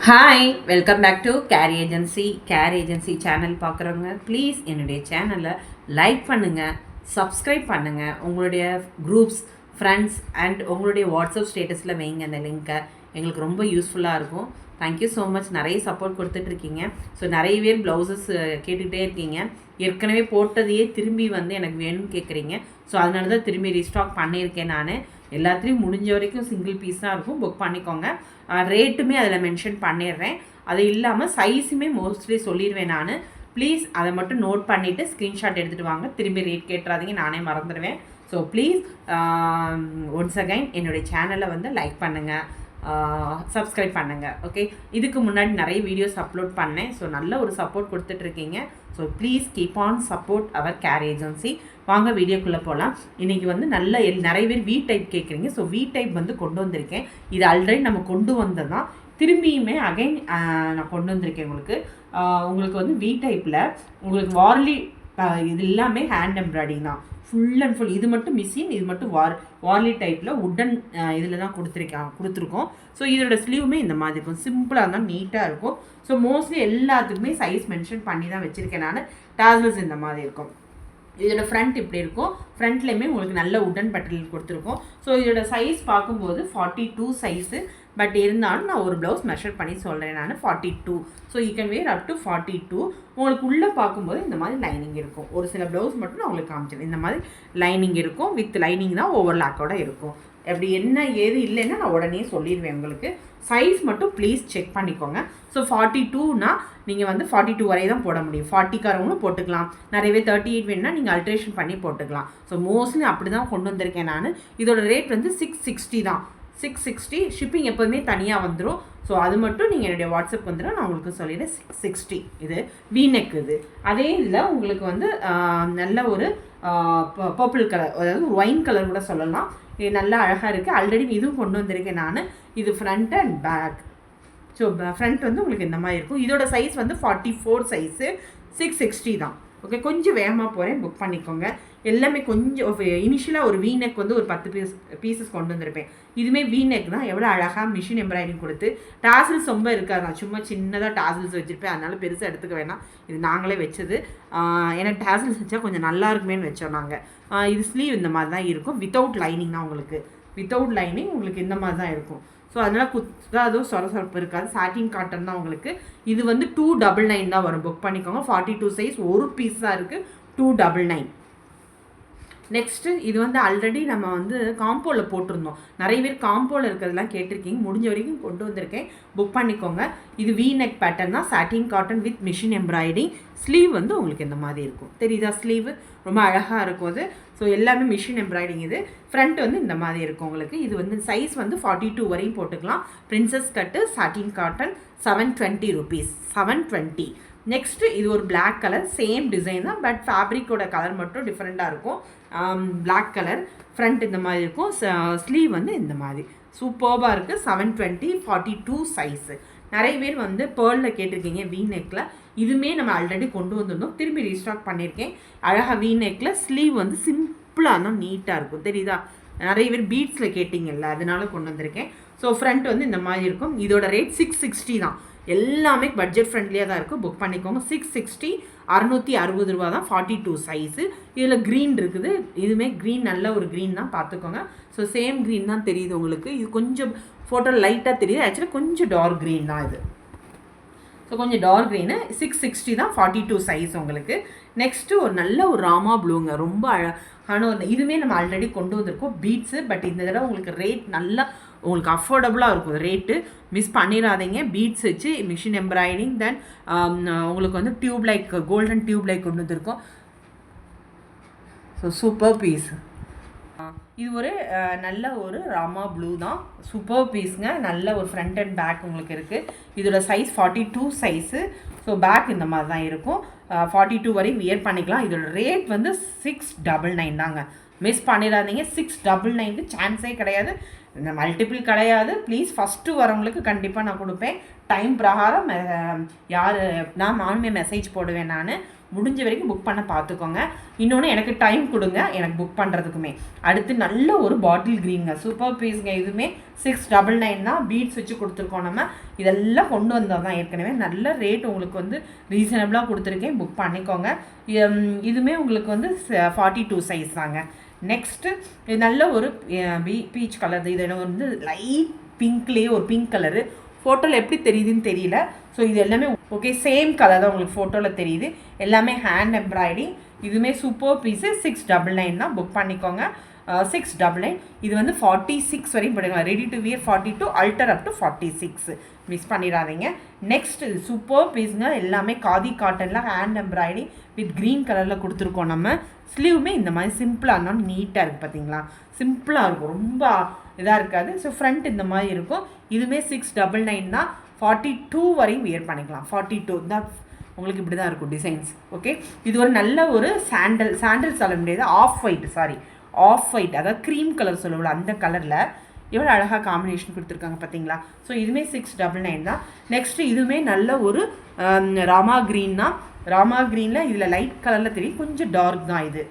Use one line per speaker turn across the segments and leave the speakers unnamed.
Hi welcome back to care agency channel பார்க்குறவங்க please என்னுடைய சேனலை லைக் பண்ணுங்கள், சப்ஸ்கிரைப் பண்ணுங்கள், உங்களுடைய குரூப்ஸ், ஃப்ரெண்ட்ஸ் அண்ட் உங்களுடைய வாட்ஸ்அப் ஸ்டேட்டஸில் வைங்க அந்த லிங்க்கை. எங்களுக்கு ரொம்ப யூஸ்ஃபுல்லாக இருக்கும். Thank you so much. நிறைய சப்போர்ட் கொடுத்துட்ருக்கீங்க. ஸோ நிறைய பேர் ப்ளவுசஸ் கேட்டுகிட்டே இருக்கீங்க. ஏற்கனவே போட்டதையே திரும்பி எனக்கு வேணும்னு கேட்குறீங்க. ஸோ அதனால தான் திரும்பி ரீஸ்டாக் பண்ணியிருக்கேன். நான் எல்லாத்துலேயும் முடிஞ்ச வரைக்கும் சிங்கிள் பீஸ் தான் இருக்கும், புக் பண்ணிக்கோங்க. ரேட்டுமே அதில் மென்ஷன் பண்ணிடுறேன். அது இல்லாமல் சைஸுமே மோஸ்ட்லி சொல்லிடுவேன் நான். ப்ளீஸ் அதை மட்டும் நோட் பண்ணிவிட்டு ஸ்க்ரீன்ஷாட் எடுத்துகிட்டு வாங்க. திரும்பி ரேட் கேட்டுறாதீங்க, நானே மறந்துடுவேன். ஸோ ப்ளீஸ் ஒன்ஸ் அகைன் என்னுடைய சேனலை லைக் பண்ணுங்கள், சப்ஸ்கிரைப் பண்ணுங்கள். ஓகே, இதுக்கு முன்னாடி நிறைய வீடியோஸ் அப்லோட் பண்ணேன். ஸோ நல்ல ஒரு சப்போர்ட் கொடுத்துட்ருக்கீங்க. So please keep on support our care agency. வாங்க வீடியோக்குள்ளே போகலாம். இன்றைக்கி நிறைய பேர் வி டைப் கேட்குறீங்க. ஸோ வி டைப் கொண்டு வந்திருக்கேன். இது ஆல்ரெடி நம்ம கொண்டு வந்தது தான், திரும்பியுமே அகைன் நான் கொண்டு வந்திருக்கேன். உங்களுக்கு வி டைப்பில் உங்களுக்கு வார்லி இது எல்லாமே ஹேண்ட் எம்ப்ராய்டிங் தான், ஃபுல் அண்ட் ஃபுல். இது மட்டும் மிஷின், இது மட்டும் வார்லி டைப்பில் உட்டன் இதில் தான் கொடுத்துருக்கோம். ஸோ இதோட ஸ்லீவுமே இந்த மாதிரி இருக்கும், சிம்பிளாக இருந்தால் நீட்டாக இருக்கும். ஸோ மோஸ்ட்லி எல்லாத்துக்குமே சைஸ் மென்ஷன் பண்ணி தான் வச்சுருக்கேன் நான். டாசல்ஸ் இந்த மாதிரி இருக்கும். இதோட ஃப்ரண்ட் இப்படி இருக்கும். ஃப்ரண்ட்லேயுமே உங்களுக்கு நல்ல உடன் பட்டல் கொடுத்துருக்கோம். ஸோ இதோட சைஸ் பார்க்கும்போது 42 சைஸு. பட் இருந்தாலும் நான் ஒரு ப்ளவுஸ் மெஷர் பண்ணி சொல்கிறேன் நான், 42. So you can wear up to 42. உங்களுக்கு உள்ளே பார்க்கும்போது இந்த மாதிரி லைனிங் இருக்கும். ஒரு சில ப்ளவுஸ் மட்டும் நான் உங்களுக்கு காமிச்சேன். இந்த மாதிரி லைனிங் இருக்கும், வித் லைனிங் தான் ஓவர்லாக்கோடு இருக்கும். அப்படி என்ன ஏது இல்லைன்னா நான் உடனே சொல்லிடுவேன் உங்களுக்கு. சைஸ் மட்டும் ப்ளீஸ் செக் பண்ணிக்கோங்க. ஸோ 42னா நீங்கள் 42 வரை தான் போட முடியும். 40காரவங்களும் போட்டுக்கலாம். நிறைய பேர் 38 வேணுன்னா நீங்கள் அல்ட்ரேஷன் பண்ணி போட்டுக்கலாம். ஸோ மோஸ்ட்லி அப்படி தான் கொண்டு வந்திருக்கேன் நான். இதோட ரேட் 660 தான். 660. ஷிப்பிங் எப்போதுமே தனியாக வந்துடும். ஸோ அது மட்டும் நீங்கள் என்னுடைய வாட்ஸ்அப் வந்துடும், நான் உங்களுக்கு சொல்லிடுறேன். 660. இது வீநெக். இது அதே இதில் உங்களுக்கு நல்ல ஒரு பர்பிள் கலர், அதாவது ஒயின் கலர் கூட சொல்லலாம். இது நல்லா அழகாக இருக்குது. ஆல்ரெடி இதுவும் கொண்டு வந்திருக்கேன் நான். இது front and back. So front உங்களுக்கு இந்த மாதிரி இருக்கும். இதோட சைஸ் 44 சைஸு. 660 தான். ஓகே, கொஞ்சம் வேகமாக போகிறேன், புக் பண்ணிக்கோங்க. எல்லாமே கொஞ்சம் இனிஷியலாக ஒரு வீநெக் ஒரு 10 பீசஸ் கொண்டு வந்திருப்பேன். இதுவுமே வீநெக் தான். எவ்வளோ அழகாக மிஷின் எம்ப்ராய்டிங் கொடுத்து, டாசல்ஸ் ரொம்ப இருக்காது. நான் சும்மா சின்னதாக டாசல்ஸ் வச்சுருப்பேன், அதனால் பெருசாக எடுத்துக்க வேணாம். இது நாங்களே வச்சது. ஏன்னா டாசல்ஸ் வச்சா கொஞ்சம் நல்லா இருக்குமேனு வச்சோம் நாங்கள். இது ஸ்லீவ் இந்த மாதிரி தான் இருக்கும். வித்தவுட் லைனிங் தான் உங்களுக்கு. வித்தவுட் லைனிங் உங்களுக்கு இந்த மாதிரி தான் இருக்கும். ஸோ அதனால் குத்தாதும் சொரசொரப்பு இருக்காது. சாட்டின் காட்டன் தான் உங்களுக்கு. இது 299 தான் வரும், புக் பண்ணிக்கோங்க. 42 சைஸ், ஒரு பீஸ் தான் இருக்குது. 299. நெக்ஸ்ட்டு இது ஆல்ரெடி நம்ம காம்போவில் போட்டிருந்தோம். நிறைய பேர் காம்போவில் இருக்கிறதெல்லாம் கேட்டிருக்கீங்க. முடிஞ்ச வரைக்கும் கொண்டு வந்திருக்கேன், புக் பண்ணிக்கோங்க. இது வீநெக் பேட்டர்ன் தான், satin cotton with machine embroidering. Sleeve உங்களுக்கு இந்த மாதிரி இருக்கும், தெரியுதா? ஸ்லீவ் ரொம்ப அழகாக இருக்கும் அது. ஸோ எல்லாமே மிஷின் எம்ப்ராய்டிங். இது ஃப்ரண்ட் இந்த மாதிரி இருக்கும் உங்களுக்கு. இது சைஸ் 42 வரையும் போட்டுக்கலாம். பிரின்சஸ் கட்டு, சாட்டின் காட்டன், 720 rupees. 720. நெக்ஸ்ட்டு இது ஒரு பிளாக் கலர், சேம் டிசைன் தான், பட் ஃபேப்ரிக்கோட கலர் மட்டும் டிஃப்ரெண்ட்டாக இருக்கும். பிளாக் கலர், ஃப்ரண்ட் இந்த மாதிரி இருக்கும். ஸ்லீவ் இந்த மாதிரி சூப்பர்பாக இருக்குது. 720, 42 சைஸு. நிறைய பேர் பேர்லில் கேட்டிருக்கீங்க வீநெக்கில். இதுவுமே நம்ம ஆல்ரெடி கொண்டு வந்திருந்தோம், திரும்பி ரீஸ்டாக் பண்ணியிருக்கேன். அழகாக வீநெக்கில் ஸ்லீவ் சிம்பிளாக தான் நீட்டாக இருக்கும், தெரியுதா? நிறைய பேர் பீட்ஸில் கேட்டிங்கல்ல, அதனால கொண்டு வந்திருக்கேன். ஸோ ஃப்ரண்ட் இந்த மாதிரி இருக்கும். இதோட ரேட் 660 தான். எல்லாமே பட்ஜெட் ஃப்ரெண்ட்லியாக தான் இருக்கும், புக் பண்ணிக்கோங்க. 660, 660 ரூபா தான். 42 சைஸு. இதில் க்ரீன் இருக்குது. இதுவுமே க்ரீன், நல்ல ஒரு க்ரீன் தான், பார்த்துக்கோங்க. ஸோ சேம் க்ரீன் தான் தெரியுது உங்களுக்கு. இது கொஞ்சம் ஃபோட்டோ லைட்டாக தெரியுது, ஆக்சுவலி கொஞ்சம் டார்க் க்ரீன் தான் இது. ஸோ கொஞ்சம் டார்க் க்ரீனு. 660 தான். 42 சைஸ் உங்களுக்கு. நெக்ஸ்ட்டு ஒரு நல்ல ஒரு ராமா ப்ளூங்க, ரொம்ப அழகான ஒரு. இதுவுமே நம்ம ஆல்ரெடி கொண்டு வந்திருக்கோம், பீட்ஸு. பட் இந்த தடவை உங்களுக்கு ரேட் நல்லா உங்களுக்கு அஃபோர்டபுளாக இருக்கும் ரேட்டு, மிஸ் பண்ணிடாதீங்க. பீட்ஸ் வச்சு மிஷின் எம்ப்ராய்டிங். தென் உங்களுக்கு tube like, golden tube like கொண்டு வந்திருக்கோம். So super piece. இது ஒரு நல்ல ஒரு ராமா ப்ளூ தான், சூப்பர் பீஸுங்க. நல்ல ஒரு ஃப்ரண்ட் அண்ட் பேக் உங்களுக்கு இருக்குது. இதோட சைஸ் 42 சைஸு. ஸோ பேக் இந்த மாதிரி தான் இருக்கும். 42 வரையும் வியர் பண்ணிக்கலாம். இதோட ரேட் 699 தாங்க, மிஸ் பண்ணிடாதீங்க. 699 சான்ஸே கிடையாது, இந்த மல்டிபிள் கிடையாது. ப்ளீஸ் ஃபஸ்ட்டு வரவங்களுக்கு கண்டிப்பாக நான் கொடுப்பேன். டைம் பிரகாரம் நானுமே மெசேஜ் போடுவேன் நான். முடிஞ்ச வரைக்கும் புக் பண்ண பார்த்துக்கோங்க. இன்னொன்று எனக்கு டைம் கொடுங்க எனக்கு புக் பண்ணுறதுக்குமே. அடுத்து நல்ல ஒரு பாட்டில் க்ரீனுங்க, சூப்பர் பீஸுங்க. இதுவுமே 699 தான். பீட்ஸ் வச்சு கொடுத்துருக்கோம். நம்ம இதெல்லாம் கொண்டு வந்தால் தான் ஏற்கனவே நல்ல ரேட் உங்களுக்கு வந்து ரீசனபிளாக கொடுத்துருக்கேன். புக் பண்ணிக்கோங்க. இதுவுமே உங்களுக்கு வந்து 42 சைஸ் தாங்க. நெக்ஸ்ட்டு இது நல்ல ஒரு பீச் கலர். இது வந்து லைட் பிங்க்லேயே ஒரு பிங்க் கலரு. ஃபோட்டோவில் எப்படி தெரியுதுன்னு தெரியல. ஸோ இது எல்லாமே ஓகே சேம் கலர் தான் உங்களுக்கு ஃபோட்டோவில் தெரியுது. எல்லாமே ஹேண்ட் எம்ப்ராய்டிங். இதுவுமே சூப்பர் பீஸு 699 தான். புக் பண்ணிக்கோங்க. 699. இது வந்து 46 வரையும் போடுங்க. Ready to wear 42, அல்டர் up to 46. Miss பண்ணிடாதீங்க. நெக்ஸ்ட் இது சூப்பர் பீஸுங்க. எல்லாமே காதி காட்டனில் ஹேண்ட் எம்ப்ராய்டிங் வித் க்ரீன் கலரில் கொடுத்துருக்கோம். நம்ம ஸ்லீவுமே இந்த மாதிரி சிம்பிளாக இருந்தாலும் நீட்டாக இருக்குது பார்த்தீங்களா, சிம்பிளாக இருக்கும், ரொம்ப இதாக இருக்காது. ஸோ ஃப்ரண்ட் இந்த மாதிரி இருக்கும். இதுவுமே 699 தான். 42 வரையும் வியர் பண்ணிக்கலாம். 42 தான் உங்களுக்கு இப்படி தான் இருக்கும் டிசைன்ஸ். ஓகே, இது ஒரு நல்ல ஒரு சாண்டல் சொல்ல முடியாது, ஆஃப் ஒயிட் அதாவது க்ரீம் கலர் சொல்லுவோம்ல அந்த கலரில் எவ்வளோ அழகாக காம்பினேஷன் கொடுத்துருக்காங்க பார்த்தீங்களா. ஸோ இதுவுமே 699 தான். நெக்ஸ்ட்டு இதுவுமே நல்ல ஒரு ராமா க்ரீன் தான். ராமா க்ரீனில் இதில் லைட் கலரில் தெரியும், கொஞ்சம் டார்க் தான் இது.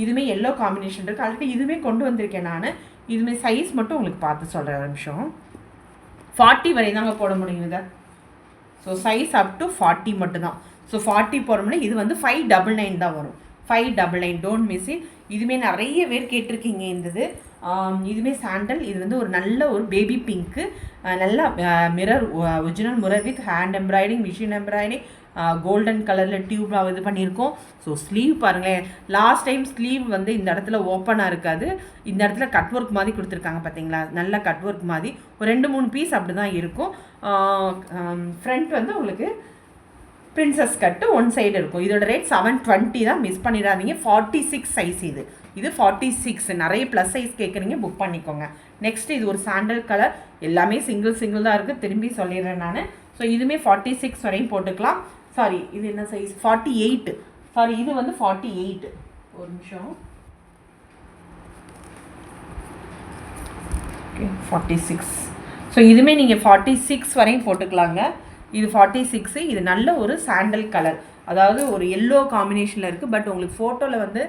இதுவுமே எல்லோ காம்பினேஷன் இருக்குது. ஆல்ரெடி இதுவுமே கொண்டு வந்திருக்கேன் நான். இதுவுமே சைஸ் மட்டும் உங்களுக்கு பார்த்து சொல்கிற நிமிஷம். 40 வரை தாங்க போட முடியும் இதை. ஸோ சைஸ் அப் டு 40 மட்டும்தான். ஸோ 40 போடணும்னா இது வந்து 599 தான் வரும். 599, டோன்ட் மிஸ் இட். இதுவுமே நிறைய பேர் கேட்டிருக்கீங்க இந்த இதுவுமே சாண்டல். இது வந்து ஒரு நல்ல ஒரு பேபி பிங்க்கு, நல்ல mirror, original mirror with hand embroidering, machine embroidering, golden கலரில் டியூப்லாம் இது பண்ணியிருக்கோம். ஸோ ஸ்லீவ் பாருங்களேன். லாஸ்ட் டைம் ஸ்லீவ் வந்து இந்த இடத்துல ஓப்பனாக இருக்காது, இந்த இடத்துல கட் ஒர்க் மாதிரி கொடுத்துருக்காங்க பார்த்தீங்களா, நல்ல கட் ஒர்க் மாதிரி ஒரு 2-3 பீஸ் அப்படி தான் இருக்கும். ஃப்ரண்ட் வந்து உங்களுக்கு பிரின்சஸ் கட்டு ஒன் சைடு இருக்கும். இதோட ரேட் 720 தான். மிஸ் பண்ணிடாதீங்க. 46 சைஸ் இது 46. நிறைய ப்ளஸ் சைஸ் கேட்குறீங்க, புக் பண்ணிக்கோங்க. நெக்ஸ்ட் இது ஒரு சாண்டல் கலர். எல்லாமே சிங்கிள் தான் இருக்குது, திரும்பி சொல்லிடுறேன் நான். ஸோ இதுவுமே 46 வரையும் போட்டுக்கலாம். சாரி, இது என்ன சைஸ், 48. சாரி, இது வந்து 48. ஒரு நிமிஷம். ஓகே, 46. ஸோ இதுவுமே நீங்கள் 46 வரையும் போட்டுக்கலாங்க. இது 46. இது நல்ல ஒரு சாண்டல் கலர், அதாவது ஒரு எல்லோ காம்பினேஷனில் இருக்குது. பட் உங்களுக்கு ஃபோட்டோவில் வந்து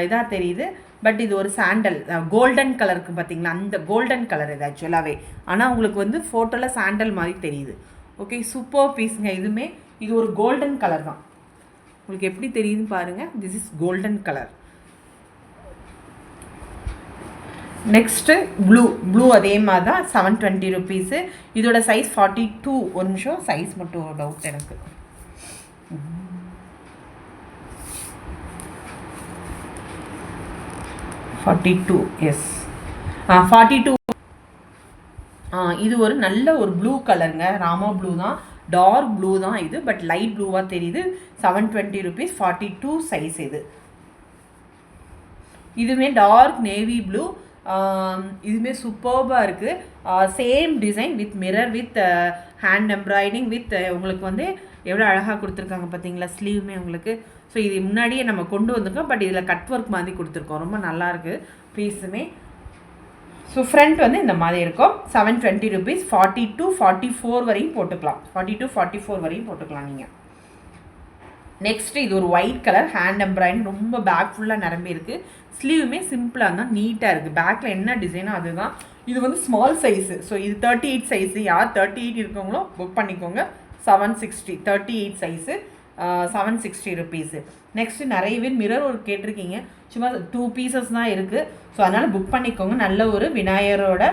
இதாக தெரியுது. பட் இது ஒரு சாண்டல் கோல்டன் கலருக்கு பார்த்தீங்களா, அந்த கோல்டன் கலர் இது ஆக்சுவலாகவே. ஆனால் உங்களுக்கு வந்து ஃபோட்டோவில் சாண்டல் மாதிரி தெரியுது. ஓகே, சூப்பர் பீஸுங்க. இதுவுமே இது ஒரு கோல்டன் கலர் தான். உங்களுக்கு எப்படி தெரியுதுன்னு பாருங்கள். This is golden colour. Next blue அதே மாதிரி தான் 720 ருபீஸு. இதோட சைஸ் 42. ஒரு நிமிஷம், சைஸ் மட்டும் ஒரு டவுட் எனக்கு. 42, எஸ் 42. இது ஒரு நல்ல ஒரு ப்ளூ கலருங்க, ராமா ப்ளூ தான், டார்க் ப்ளூ தான் இது, பட் லைட் ப்ளூவாக தெரியுது. 720 ருபீஸ், 42 சைஸ் இது. இதுவுமே டார்க் நேவி ப்ளூ. இதுவுமே சூப்பர்பாக இருக்குது. Same design with mirror with hand embroidering with உங்களுக்கு வந்து எவ்வளோ அழகாக கொடுத்துருக்காங்க பார்த்தீங்களா, ஸ்லீவுமே உங்களுக்கு. ஸோ இது முன்னாடியே நம்ம கொண்டு வந்திருக்கோம், பட் இதில் கட் ஒர்க் மாதிரி கொடுத்துருக்கோம், ரொம்ப நல்லாயிருக்கு பீஸுமே. ஸோ ஃப்ரண்ட் வந்து இந்த மாதிரி இருக்கும். 720 ருபீஸ். 42, 44 வரையும் போட்டுக்கலாம். 42, 44 வரையும் போட்டுக்கலாம் நீங்கள். நெக்ஸ்ட்டு இது ஒரு ஒயிட் கலர் ஹேண்ட் எம்ப்ராய்டிங், ரொம்ப பேக் ஃபுல்லாக நிரம்பி இருக்குது. ஸ்லீவுமே சிம்பிளாக இருந்தால் நீட்டாக இருக்குது. பேக்கில் என்ன டிசைனோ அதுதான். இது வந்து ஸ்மால் சைஸு. ஸோ இது 38 சைஸு. யார் 38 இருக்கவங்களோ புக் பண்ணிக்கோங்க. 760, 38 சைஸு, 760 ருபீஸு. நெக்ஸ்ட்டு நிறைய பேர் மிரர் ஒர்க் கேட்டிருக்கீங்க. சும்மா 2 பீசஸ் தான் இருக்குது. ஸோ அதனால் புக் பண்ணிக்கோங்க. நல்ல ஒரு விநாயகரோட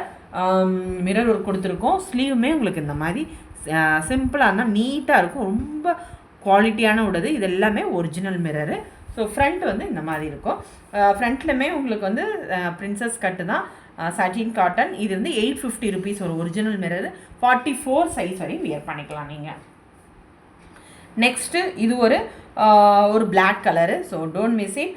மிரர் ஒர்க் கொடுத்துருக்கோம். ஸ்லீவுமே உங்களுக்கு இந்த மாதிரி சிம்பிளாக இருந்தால் நீட்டாக இருக்கும், ரொம்ப குவாலிட்டியான உடது. இது எல்லாமே ஒரிஜினல் மிரரு. ஸோ ஃப்ரண்ட் வந்து இந்த மாதிரி இருக்கும். ஃப்ரண்ட்லையுமே உங்களுக்கு வந்து பிரின்சஸ் கட்டு தான், சாட்டின் காட்டன். இது வந்து 850 ருபீஸ் ஒரு ஒரிஜினல் மிரரு. 44 சைஸ் வரையும் வியர் பண்ணிக்கலாம் நீங்கள். நெக்ஸ்ட்டு இது ஒரு black colour. So don't miss it.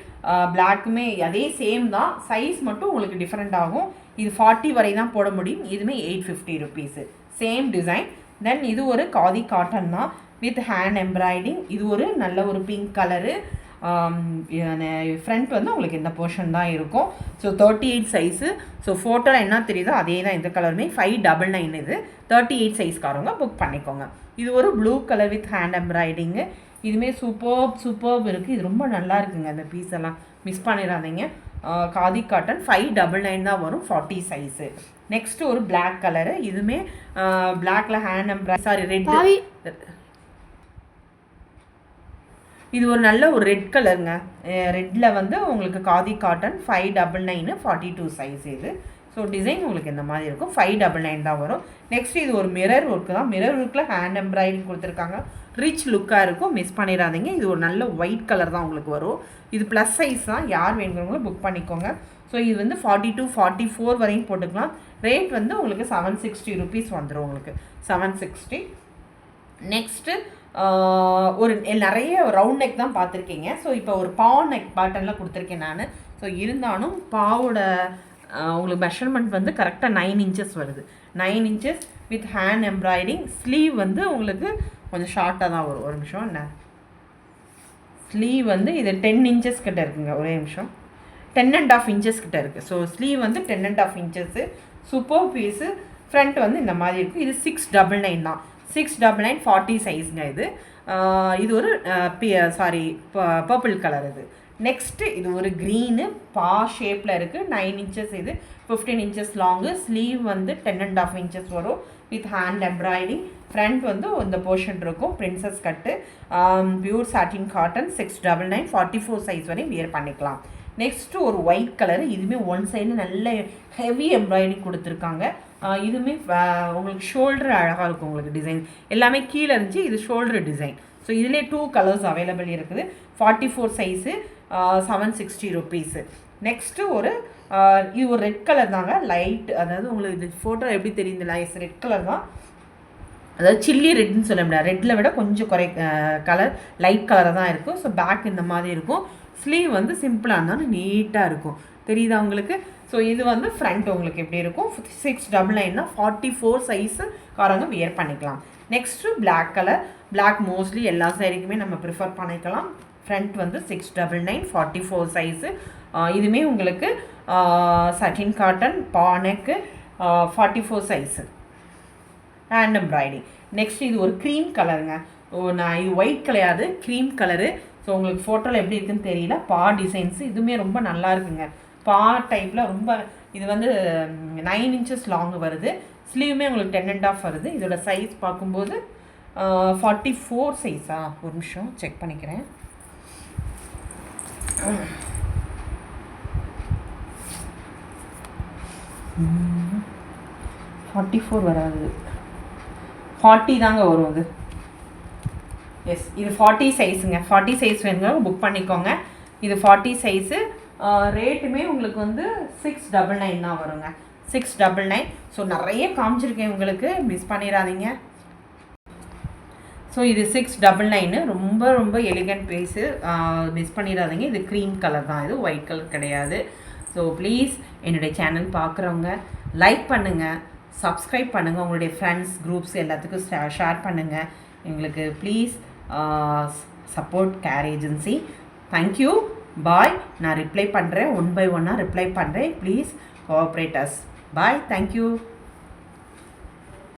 பிளாக்குமே அதே சேம் தான், சைஸ் மட்டும் உங்களுக்கு டிஃப்ரெண்ட் ஆகும். இது 40 வரை தான் போட முடியும். இதுவுமே 850 ருபீஸு, சேம் டிசைன். தென் இது ஒரு காதி காட்டன் தான் வித் ஹேண்ட் எம்ப்ராய்டிங். இது ஒரு நல்ல ஒரு பிங்க் கலரு. ஃப்ரண்ட் வந்து உங்களுக்கு இந்த போர்ஷன் தான் இருக்கும். So 38 size. ஸோ ஃபோட்டோவில் என்ன தெரியுதோ அதே தான் இந்த கலருமே. 599 இது. 38 சைஸ்காரவங்க புக் பண்ணிக்கோங்க. இது ஒரு blue colour with hand embroidery. இதுவுமே சூப்பர்ப் இருக்குது. இது ரொம்ப நல்லா இருக்குங்க. அந்த பீஸ் எல்லாம் மிஸ் பண்ணிடாதீங்க. காதி காட்டன் 599 தான் வரும், 40 சைஸு. நெக்ஸ்ட்டு ஒரு பிளாக் கலரு. இதுவுமே பிளாக்ல ஹேண்ட் எம்ப்ராய்டரி, சாரி ரெட், இது ஒரு நல்ல ஒரு ரெட் கலருங்க. ரெட்டில் வந்து உங்களுக்கு காதி காட்டன் 599, 42 சைஸ் இது. ஸோ டிசைன் உங்களுக்கு இந்த மாதிரி இருக்கும். 599 தான் வரும். நெக்ஸ்ட் இது ஒரு மிரர் ஒர்க்கு தான். மிரர் ஒர்க்கில் ஹேண்ட் எம்ப்ராய்டிங் கொடுத்துருக்காங்க. ரிச் லுக்காக இருக்கும், மிஸ் பண்ணிடாதீங்க. இது ஒரு நல்ல ஒயிட் கலர் தான் உங்களுக்கு வரும். இது ப்ளஸ் சைஸ் தான், யார் வேணுங்கிறவங்களும் புக் பண்ணிக்கோங்க. ஸோ இது வந்து 42, 44 வரையும் போட்டுக்கலாம். ரேட் வந்து உங்களுக்கு 760 ருபீஸ் வந்துடும் உங்களுக்கு, 760. நெக்ஸ்ட்டு ஒரு நிறைய ரவுண்ட் நெக் தான் பார்த்துருக்கீங்க. ஸோ இப்போ ஒரு பாவ் நெக் பேட்டர்னில் கொடுத்துருக்கேன் நான். ஸோ இருந்தாலும் பாவோட உங்களுக்கு மெஷர்மெண்ட் வந்து கரெக்டாக 9 இன்ச்சஸ் வருது. 9 inches with hand embroidering. Sleeve வந்து உங்களுக்கு கொஞ்சம் ஷார்ட்டாக தான் வரும். ஒரு நிமிஷம், என்ன ஸ்லீவ் வந்து இது 10 இன்ச்சஸ் கிட்ட இருக்குங்க. ஒரே நிமிஷம், 10.5 இன்ச்சஸ் கிட்ட இருக்குது. ஸோ ஸ்லீவ் வந்து 10.5 இன்ச்சஸ்ஸு. Super piece. ஃப்ரண்ட் வந்து இந்த மாதிரி இருக்குது. இது 699 தான். 699, 40 சைஸுங்க இது. இது ஒரு பர்பிள் கலர் இது. நெக்ஸ்ட்டு இது ஒரு க்ரீனு பா ஷேப்பில் இருக்குது. 9 இன்ச்சஸ் இது, 15 இன்ச்சஸ் லாங்கு. ஸ்லீவ் வந்து 10.5 இன்ச்சஸ் வரும் வித் ஹேண்ட் எம்ப்ராய்டிஙங். ஃப்ரண்ட் வந்து இந்த போர்ஷன் இருக்கும், பிரின்சஸ் கட்டு. பியூர் சாட்டின் காட்டன், 699, 44 சைஸ் வரையும் வியர் பண்ணிக்கலாம். நெக்ஸ்ட்டு ஒரு ஒயிட் கலரு. இதுவுமே ஒன் சைடில் நல்ல ஹெவி எம்ப்ராய்டிங் கொடுத்துருக்காங்க. இதுவுமே உங்களுக்கு ஷோல்டர் அழகாக இருக்கும். உங்களுக்கு டிசைன் எல்லாமே கீழே இருந்துச்சு, இது ஷோல்டர் டிசைன். ஸோ இதிலே 2 கலர்ஸ் அவைலபிள் இருக்குது. 44 சைஸு, 760 ருபீஸு. நெக்ஸ்ட்டு ஒரு இது ஒரு ரெட் கலர் தாங்க, லைட், அதாவது உங்களுக்கு இது ஃபோட்டோ எப்படி தெரியுது, ரெட் கலர் தான். அதாவது சில்லி ரெட்னு சொல்ல முடியாது, ரெட்டில் விட கொஞ்சம் கலர் லைட் கலராக தான் இருக்கும். ஸோ பேக் இந்த மாதிரி இருக்கும். ஸ்லீவ் வந்து சிம்பிளாக இருந்தாலும் நீட்டாக இருக்கும், தெரியுதா உங்களுக்கு? ஸோ இது வந்து ஃப்ரண்ட் உங்களுக்கு எப்படி இருக்கும், 699, 44 சைஸு காரங்க வியர் பண்ணிக்கலாம். Next black colour. Black mostly எல்லா சாரிக்குமே நம்ம ப்ரிஃபர் பண்ணிக்கலாம். ஃப்ரண்ட் வந்து 699, 44 சைஸு. இதுவுமே உங்களுக்கு சட்டின் காட்டன், பானக்கு, 44 சைஸு, ஹேண்ட் எம்ப்ராய்டிஙங். நெக்ஸ்ட் இது ஒரு க்ரீம் கலருங்க. நான் இது ஒயிட் கிடையாது, க்ரீம் கலரு. ஸோ உங்களுக்கு ஃபோட்டோவில் எப்படி இருக்குன்னு தெரியல. பா டிசைன்ஸு இதுவுமே ரொம்ப நல்லா இருக்குங்க. பா டைப்பில் ரொம்ப, இது வந்து 9 இன்ச்சஸ் லாங் வருது. ஸ்லீவுமே உங்களுக்கு 10.5 வருது. இதோட சைஸ் பார்க்கும்போது 44 சைஸா, ஒரு நிமிஷம் செக் பண்ணிக்கிறேன். 44 வராது, 40 தாங்க வரும் அது. எஸ், இது 40 சைஸுங்க. 40 சைஸ் வேணுங்க புக் பண்ணிக்கோங்க. இது 40 சைஸு. ரேட்டுமே உங்களுக்கு வந்து 699 தான் வருங்க, 699. ஸோ நிறைய காமிச்சிருக்கேன் உங்களுக்கு, மிஸ் பண்ணிடாதீங்க. ஸோ இது 699, ரொம்ப ரொம்ப எலிகண்ட் பீஸு, மிஸ் பண்ணிடாதீங்க. இது க்ரீம் கலர் தான், இது ஒயிட் கலர் கிடையாது. ஸோ ப்ளீஸ் என்னுடைய சேனல் பார்க்குறவங்க லைக் பண்ணுங்கள், சப்ஸ்கிரைப் பண்ணுங்கள், உங்களுடைய ஃப்ரெண்ட்ஸ் குரூப்ஸ் எல்லாத்துக்கும் ஷேர் பண்ணுங்கள். எங்களுக்கு please support care agency. Thank you, bye. நான் ரிப்ளை பண்ணுறேன், 1 by 1 ரிப்ளை பண்ணுறேன். Please cooperate us. Bye, thank you.